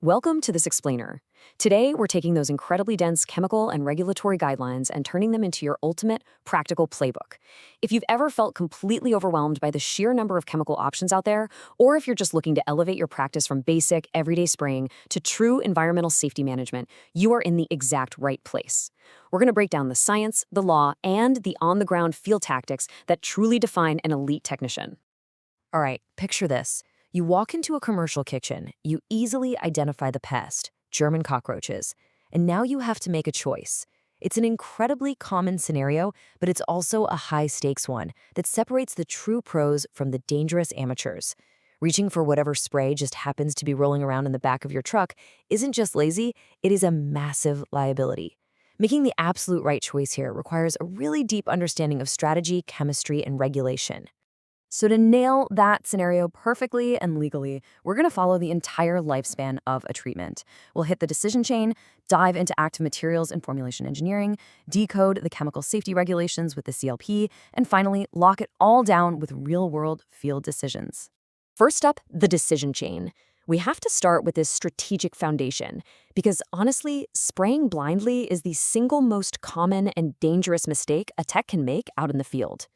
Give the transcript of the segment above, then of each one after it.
Welcome to this explainer. Today, we're taking those incredibly dense chemical and regulatory guidelines and turning them into your ultimate practical playbook. If you've ever felt completely overwhelmed by the sheer number of chemical options out there, or if you're just looking to elevate your practice from basic, everyday spraying to true environmental safety management, you are in the exact right place. We're going to break down the science, the law, and the on-the-ground field tactics that truly define an elite technician. All right, picture this. You walk into a commercial kitchen, you easily identify the pest, German cockroaches, and now you have to make a choice. It's an incredibly common scenario, but it's also a high-stakes one that separates the true pros from the dangerous amateurs. Reaching for whatever spray just happens to be rolling around in the back of your truck isn't just lazy, it is a massive liability. Making the absolute right choice here requires a really deep understanding of strategy, chemistry, and regulation. So to nail that scenario perfectly and legally, we're going to follow the entire lifespan of a treatment. We'll hit the decision chain, dive into active materials and formulation engineering, decode the chemical safety regulations with the CLP, and finally, lock it all down with real-world field decisions. First up, the decision chain. We have to start with this strategic foundation because honestly, spraying blindly is the single most common and dangerous mistake a tech can make out in the field.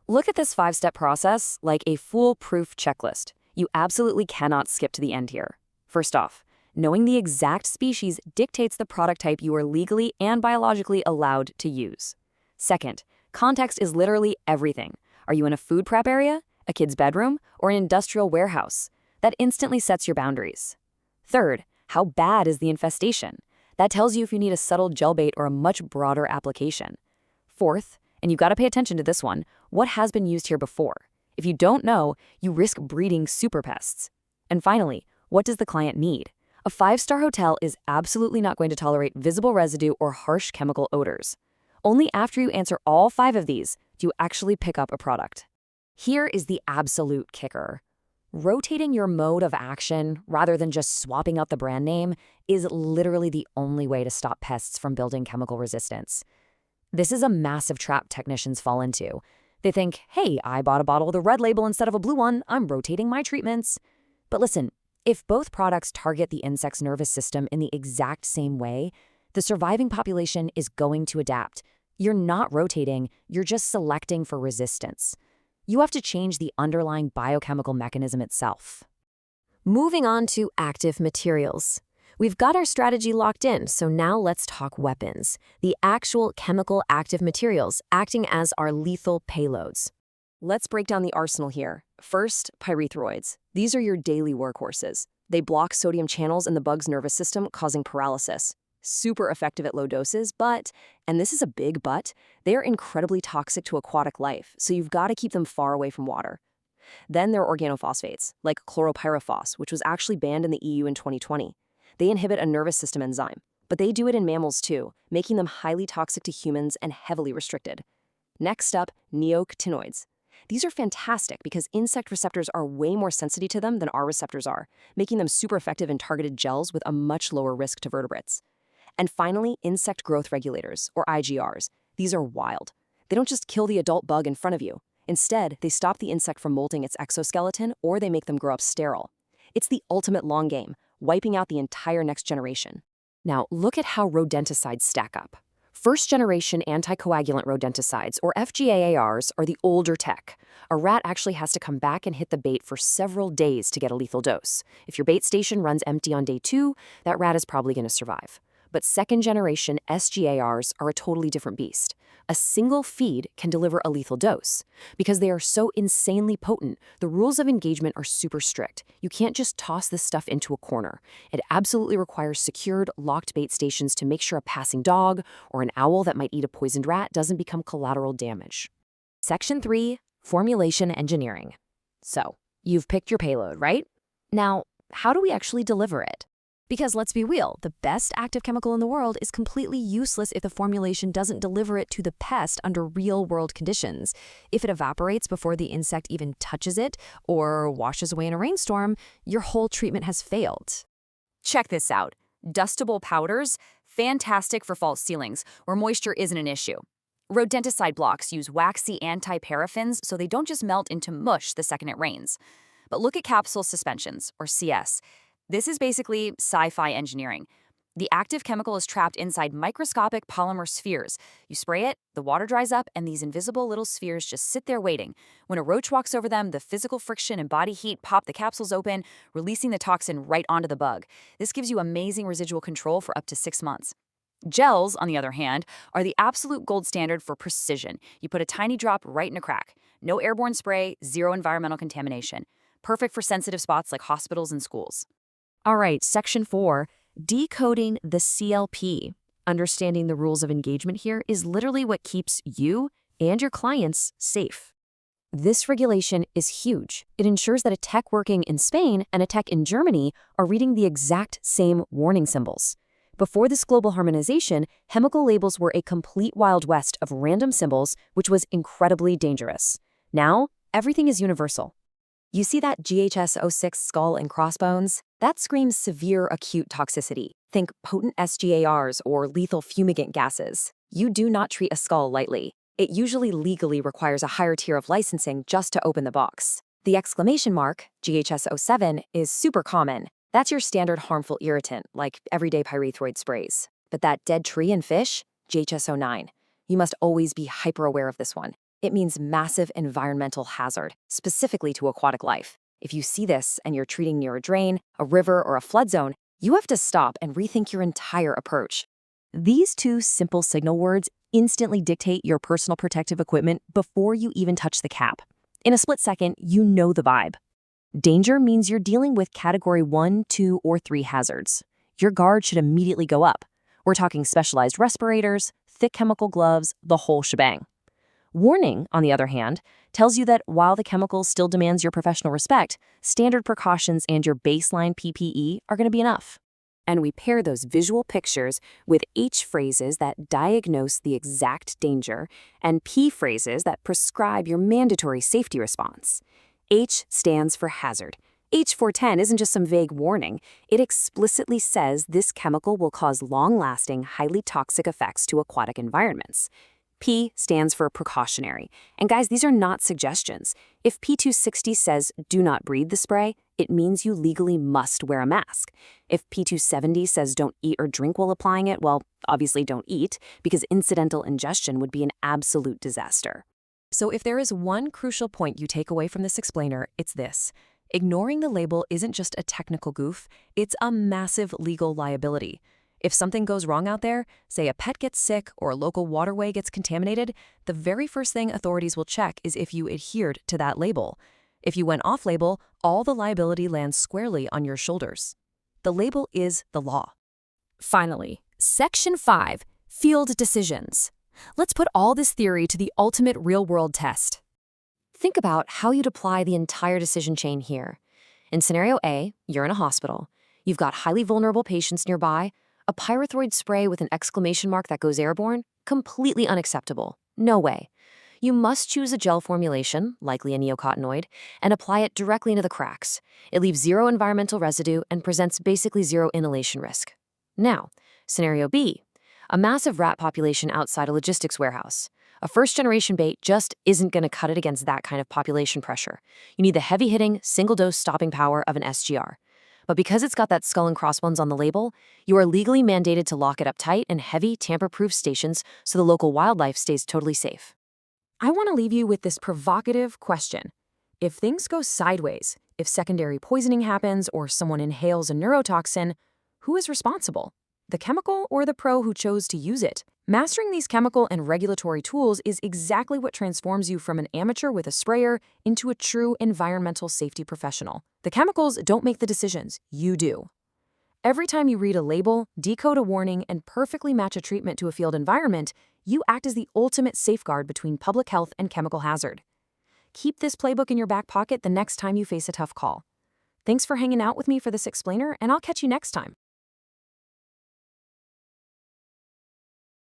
Look at this 5-step process like a foolproof checklist. You absolutely cannot skip to the end here. First off, knowing the exact species dictates the product type you are legally and biologically allowed to use. Second, context is literally everything. Are you in a food prep area, a kid's bedroom, or an industrial warehouse? That instantly sets your boundaries. Third, how bad is the infestation? That tells you if you need a subtle gel bait or a much broader application. Fourth, and you've got to pay attention to this one, what has been used here before? If you don't know, you risk breeding superpests. And finally, what does the client need? A 5-star hotel is absolutely not going to tolerate visible residue or harsh chemical odors. Only after you answer all 5 of these do you actually pick up a product. Here is the absolute kicker. Rotating your mode of action, rather than just swapping out the brand name, is literally the only way to stop pests from building chemical resistance. This is a massive trap technicians fall into. They think, hey, I bought a bottle with a red label instead of a blue one, I'm rotating my treatments. But listen, if both products target the insect's nervous system in the exact same way, the surviving population is going to adapt. You're not rotating, you're just selecting for resistance. You have to change the underlying biochemical mechanism itself. Moving on to active materials. We've got our strategy locked in, so now let's talk weapons, the actual chemical active materials acting as our lethal payloads. Let's break down the arsenal here. First, pyrethroids. These are your daily workhorses. They block sodium channels in the bug's nervous system, causing paralysis. Super effective at low doses, but, and this is a big but, they are incredibly toxic to aquatic life, so you've got to keep them far away from water. Then there are organophosphates, like chloropyrifos, which was actually banned in the EU in 2020. They inhibit a nervous system enzyme, but they do it in mammals too, making them highly toxic to humans and heavily restricted. Next up, neonicotinoids. These are fantastic because insect receptors are way more sensitive to them than our receptors are, making them super effective in targeted gels with a much lower risk to vertebrates. And finally, insect growth regulators, or IGRs. These are wild. They don't just kill the adult bug in front of you. Instead, they stop the insect from molting its exoskeleton or they make them grow up sterile. It's the ultimate long game, wiping out the entire next generation. Now, look at how rodenticides stack up. First-generation anticoagulant rodenticides, or FGAARs, are the older tech. A rat actually has to come back and hit the bait for several days to get a lethal dose. If your bait station runs empty on day 2, that rat is probably going to survive. But second-generation SGARs are a totally different beast. A single feed can deliver a lethal dose. Because they are so insanely potent, the rules of engagement are super strict. You can't just toss this stuff into a corner. It absolutely requires secured, locked bait stations to make sure a passing dog or an owl that might eat a poisoned rat doesn't become collateral damage. Section 3, Formulation Engineering. So, you've picked your payload, right? Now, how do we actually deliver it? Because let's be real, the best active chemical in the world is completely useless if the formulation doesn't deliver it to the pest under real-world conditions. If it evaporates before the insect even touches it or washes away in a rainstorm, your whole treatment has failed. Check this out. Dustable powders, fantastic for false ceilings, where moisture isn't an issue. Rodenticide blocks use waxy anti-paraffins so they don't just melt into mush the second it rains. But look at capsule suspensions, or CS. This is basically sci-fi engineering. The active chemical is trapped inside microscopic polymer spheres. You spray it, the water dries up, and these invisible little spheres just sit there waiting. When a roach walks over them, the physical friction and body heat pop the capsules open, releasing the toxin right onto the bug. This gives you amazing residual control for up to 6 months. Gels, on the other hand, are the absolute gold standard for precision. You put a tiny drop right in a crack. No airborne spray, zero environmental contamination. Perfect for sensitive spots like hospitals and schools. All right, Section 4, decoding the CLP. Understanding the rules of engagement here is literally what keeps you and your clients safe. This regulation is huge. It ensures that a tech working in Spain and a tech in Germany are reading the exact same warning symbols. Before this global harmonization, chemical labels were a complete wild west of random symbols, which was incredibly dangerous. Now, everything is universal. You see that GHS 06 skull and crossbones? That screams severe acute toxicity. Think potent SGARs or lethal fumigant gases. You do not treat a skull lightly. It usually legally requires a higher tier of licensing just to open the box. The exclamation mark, GHS 07, is super common. That's your standard harmful irritant, like everyday pyrethroid sprays. But that dead tree and fish, GHS 09. You must always be hyper aware of this one. It means massive environmental hazard, specifically to aquatic life. If you see this and you're treating near a drain, a river, or a flood zone, you have to stop and rethink your entire approach. These two simple signal words instantly dictate your personal protective equipment before you even touch the cap. In a split second, you know the vibe. Danger means you're dealing with category 1, 2, or 3 hazards. Your guard should immediately go up. We're talking specialized respirators, thick chemical gloves, the whole shebang. Warning, on the other hand, tells you that while the chemical still demands your professional respect, standard precautions and your baseline PPE are going to be enough. And we pair those visual pictures with H phrases that diagnose the exact danger and P phrases that prescribe your mandatory safety response. H stands for hazard. H410 isn't just some vague warning. It explicitly says this chemical will cause long-lasting, highly toxic effects to aquatic environments. P stands for precautionary. And guys, these are not suggestions. If P260 says do not breathe the spray, it means you legally must wear a mask. If P270 says don't eat or drink while applying it, well, obviously don't eat, because incidental ingestion would be an absolute disaster. So if there is one crucial point you take away from this explainer, it's this. Ignoring the label isn't just a technical goof, it's a massive legal liability. If something goes wrong out there, say a pet gets sick or a local waterway gets contaminated, the very first thing authorities will check is if you adhered to that label. If you went off-label, all the liability lands squarely on your shoulders. The label is the law. Finally, Section 5, Field Decisions. Let's put all this theory to the ultimate real-world test. Think about how you'd apply the entire decision chain here. In scenario A, you're in a hospital. You've got highly vulnerable patients nearby. A pyrethroid spray with an exclamation mark that goes airborne? Completely unacceptable. No way. You must choose a gel formulation, likely a neocotinoid, and apply it directly into the cracks. It leaves zero environmental residue and presents basically zero inhalation risk. Now, scenario B. A massive rat population outside a logistics warehouse. A first-generation bait just isn't going to cut it against that kind of population pressure. You need the heavy-hitting, single-dose stopping power of an SGR. But because it's got that skull and crossbones on the label, you are legally mandated to lock it up tight in heavy, tamper-proof stations so the local wildlife stays totally safe. I want to leave you with this provocative question. If things go sideways, if secondary poisoning happens or someone inhales a neurotoxin, who is responsible? The chemical or the pro who chose to use it? Mastering these chemical and regulatory tools is exactly what transforms you from an amateur with a sprayer into a true environmental safety professional. The chemicals don't make the decisions, you do. Every time you read a label, decode a warning, and perfectly match a treatment to a field environment, you act as the ultimate safeguard between public health and chemical hazard. Keep this playbook in your back pocket the next time you face a tough call. Thanks for hanging out with me for this explainer, and I'll catch you next time.